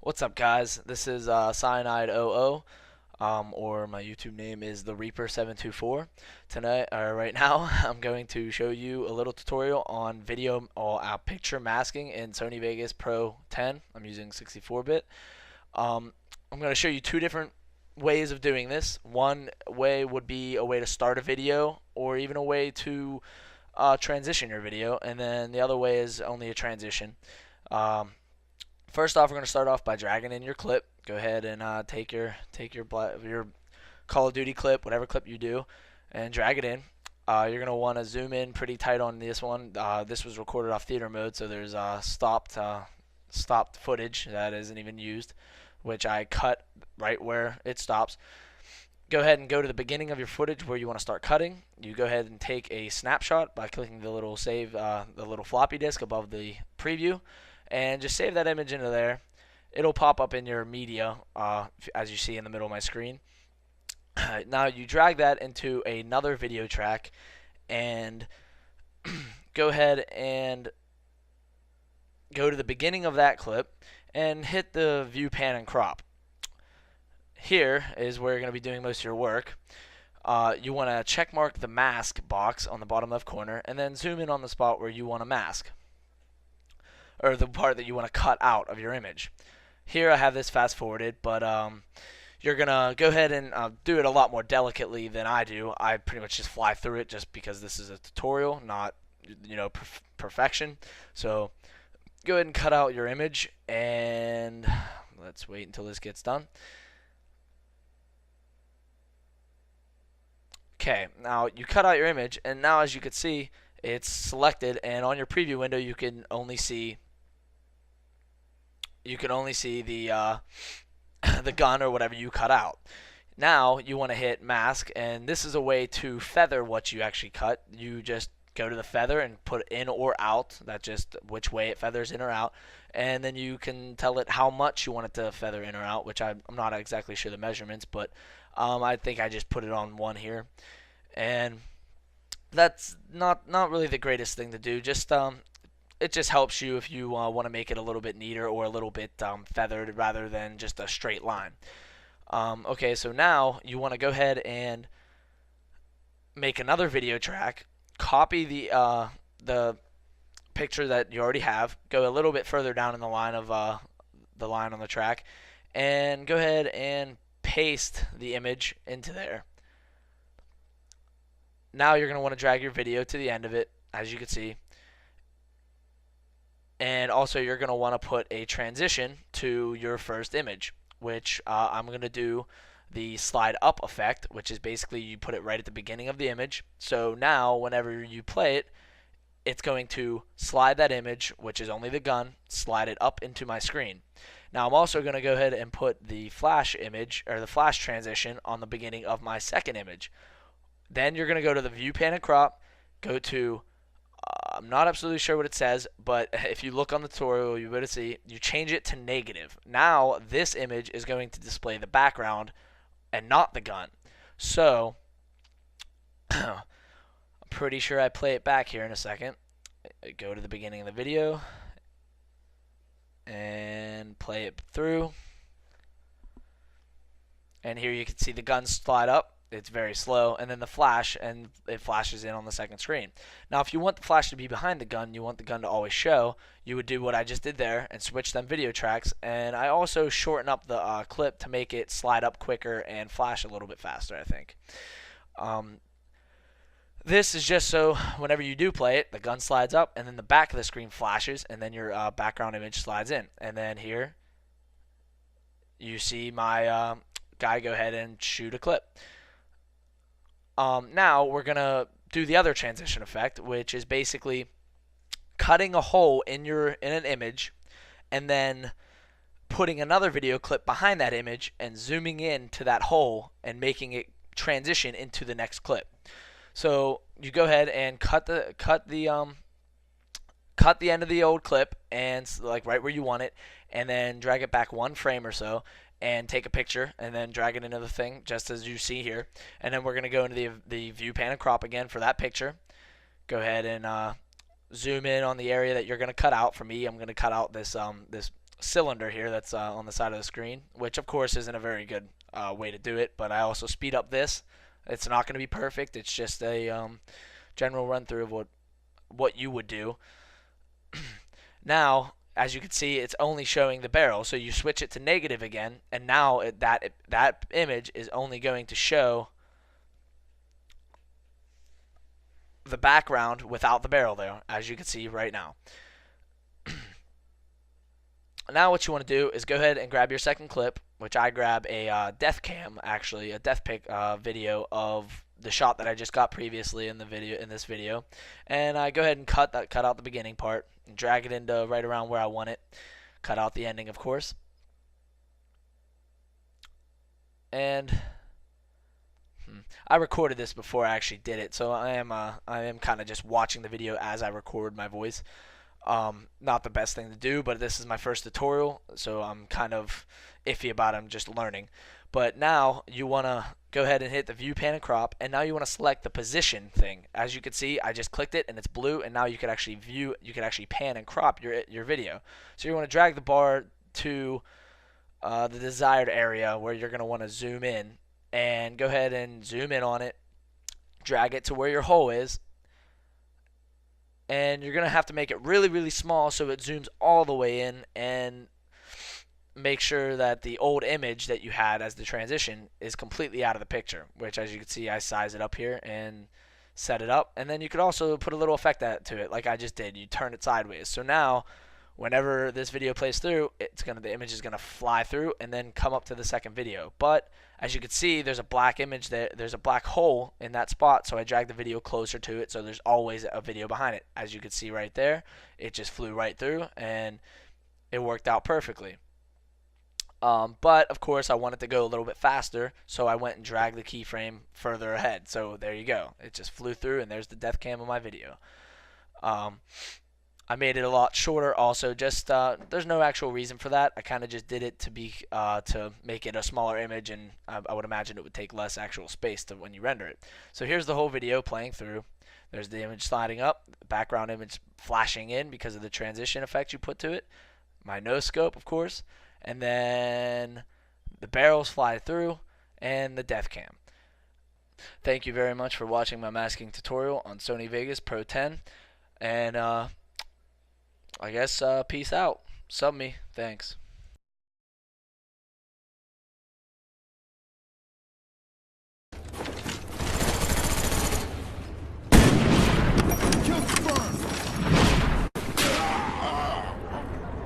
What's up, guys? This is CyaNiDe or my YouTube name is the Reaper724. Tonight, or right now, I'm going to show you a little tutorial on video or picture masking in Sony Vegas Pro 10. I'm using 64-bit. I'm going to show you two different ways of doing this. One way would be a way to start a video, or even a way to transition your video, and then the other way is only a transition. First off, we're going to start off by dragging in your clip. Go ahead and take your Call of Duty clip, whatever clip you do, and drag it in. You're going to want to zoom in pretty tight on this one. This was recorded off theater mode, so there's stopped footage that isn't even used, which I cut right where it stops. Go ahead and go to the beginning of your footage where you want to start cutting. You go ahead and take a snapshot by clicking the little save, the little floppy disk above the preview, and just save that image into there. It'll pop up in your media as you see in the middle of my screen. Now you drag that into another video track and go ahead and go to the beginning of that clip and hit the view, pan, and crop. Here is where you're going to be doing most of your work. You want to check mark the mask box on the bottom left corner and then zoom in on the spot where you want to mask, or the part that you want to cut out of your image. Here I have this fast forwarded, but you're gonna go ahead and do it a lot more delicately than I do. I pretty much just fly through it just because this is a tutorial, not perfection. So go ahead and cut out your image, and let's wait until this gets done. Okay, now you cut out your image, and now as you can see, it's selected, and on your preview window you can only see the the gun or whatever you cut out. Now you want to hit mask, and this is a way to feather what you actually cut. You just go to the feather and put in or out. That's just which way it feathers in or out, and then you can tell it how much you want it to feather in or out, which I'm not exactly sure the measurements, but I think I just put it on 1 here, and that's not really the greatest thing to do. Just it just helps you if you want to make it a little bit neater or a little bit feathered rather than just a straight line. Okay, so now you want to go ahead and make another video track. Copy the picture that you already have. Go a little bit further down in the line of the line on the track, and go ahead and paste the image into there. Now you're going to want to drag your video to the end of it, as you can see. And also you're going to want to put a transition to your first image, which I'm going to do the slide up effect, which is basically you put it right at the beginning of the image. So now whenever you play it, it's going to slide that image, which is only the gun, slide it up into my screen. Now I'm also going to go ahead and put the flash image, or the flash transition, on the beginning of my second image. Then you're going to go to the view, pan, and crop, go to I'm not absolutely sure what it says, but if you look on the tutorial, you'll be able to see you change it to negative. Now this image is going to display the background and not the gun. So I'm pretty sure I play it back here in a second. Go to the beginning of the video and play it through. And here you can see the gun slide up. It's very slow, and then the flash, and it flashes in on the second screen. Now if you want the flash to be behind the gun, you want the gun to always show, you would do what I just did there and switch them video tracks. And I also shorten up the clip to make it slide up quicker and flash a little bit faster, I think. This is just so whenever you do play it, the gun slides up, and then the back of the screen flashes, and then your background image slides in. And then here you see my guy go ahead and shoot a clip. Now we're going to do the other transition effect, which is basically cutting a hole in an image and then putting another video clip behind that image and zooming in to that hole and making it transition into the next clip. So you go ahead and cut the end of the old clip, and like right where you want it, and then drag it back 1 frame or so, and take a picture, and then drag it into the thing just as you see here. And then we're going to go into the view, pan, and crop again for that picture. Go ahead and zoom in on the area that you're going to cut out. For me, I'm going to cut out this cylinder here that's on the side of the screen, which of course isn't a very good way to do it, but I also speed up this. It's not going to be perfect. It's just a general run through of what you would do. Now, as you can see, it's only showing the barrel. So you switch it to negative again, and now that image is only going to show the background without the barrel there, as you can see right now. Now what you want to do is go ahead and grab your second clip, which I grab a death cam, actually a death pick video of the shot that I just got previously in this video, and I go ahead and cut out the beginning part and drag it into right around where I want it. Cut out the ending, of course, and I recorded this before I actually did it, so I am kind of just watching the video as I record my voice. Not the best thing to do, but this is my first tutorial, so I'm kind of iffy about it. I'm just learning. But now you want to go ahead and hit the view, pan, and crop, and now you want to select the position thing. As you can see, I just clicked it and it's blue, and now you can actually view, you can actually pan and crop your video. So you want to drag the bar to the desired area where you're going to want to zoom in, and go ahead and zoom in on it, drag it to where your hole is, and you're going to have to make it really, really small so it zooms all the way in, and make sure that the old image that you had as the transition is completely out of the picture, which, as you can see, I size it up here and set it up. And then you could also put a little effect to it like I just did. You turn it sideways. So now whenever this video plays through, the image is going to fly through and then come up to the second video. But as you can see, there's a black image there's a black hole in that spot, so I drag the video closer to it, so there's always a video behind it. As you can see right there, it just flew right through and it worked out perfectly. But of course I wanted to go a little bit faster, so I went and dragged the keyframe further ahead. So there you go. It just flew through, and there's the death cam of my video. I made it a lot shorter also. Just there's no actual reason for that. I kind of just did it to make it a smaller image, and I would imagine it would take less actual space when you render it. So here's the whole video playing through. There's the image sliding up, the background image flashing in because of the transition effect you put to it. My no scope, of course, and then the barrels fly through, and the death cam. Thank you very much for watching my masking tutorial on Sony Vegas Pro 10, and I guess peace out. Sub me. Thanks.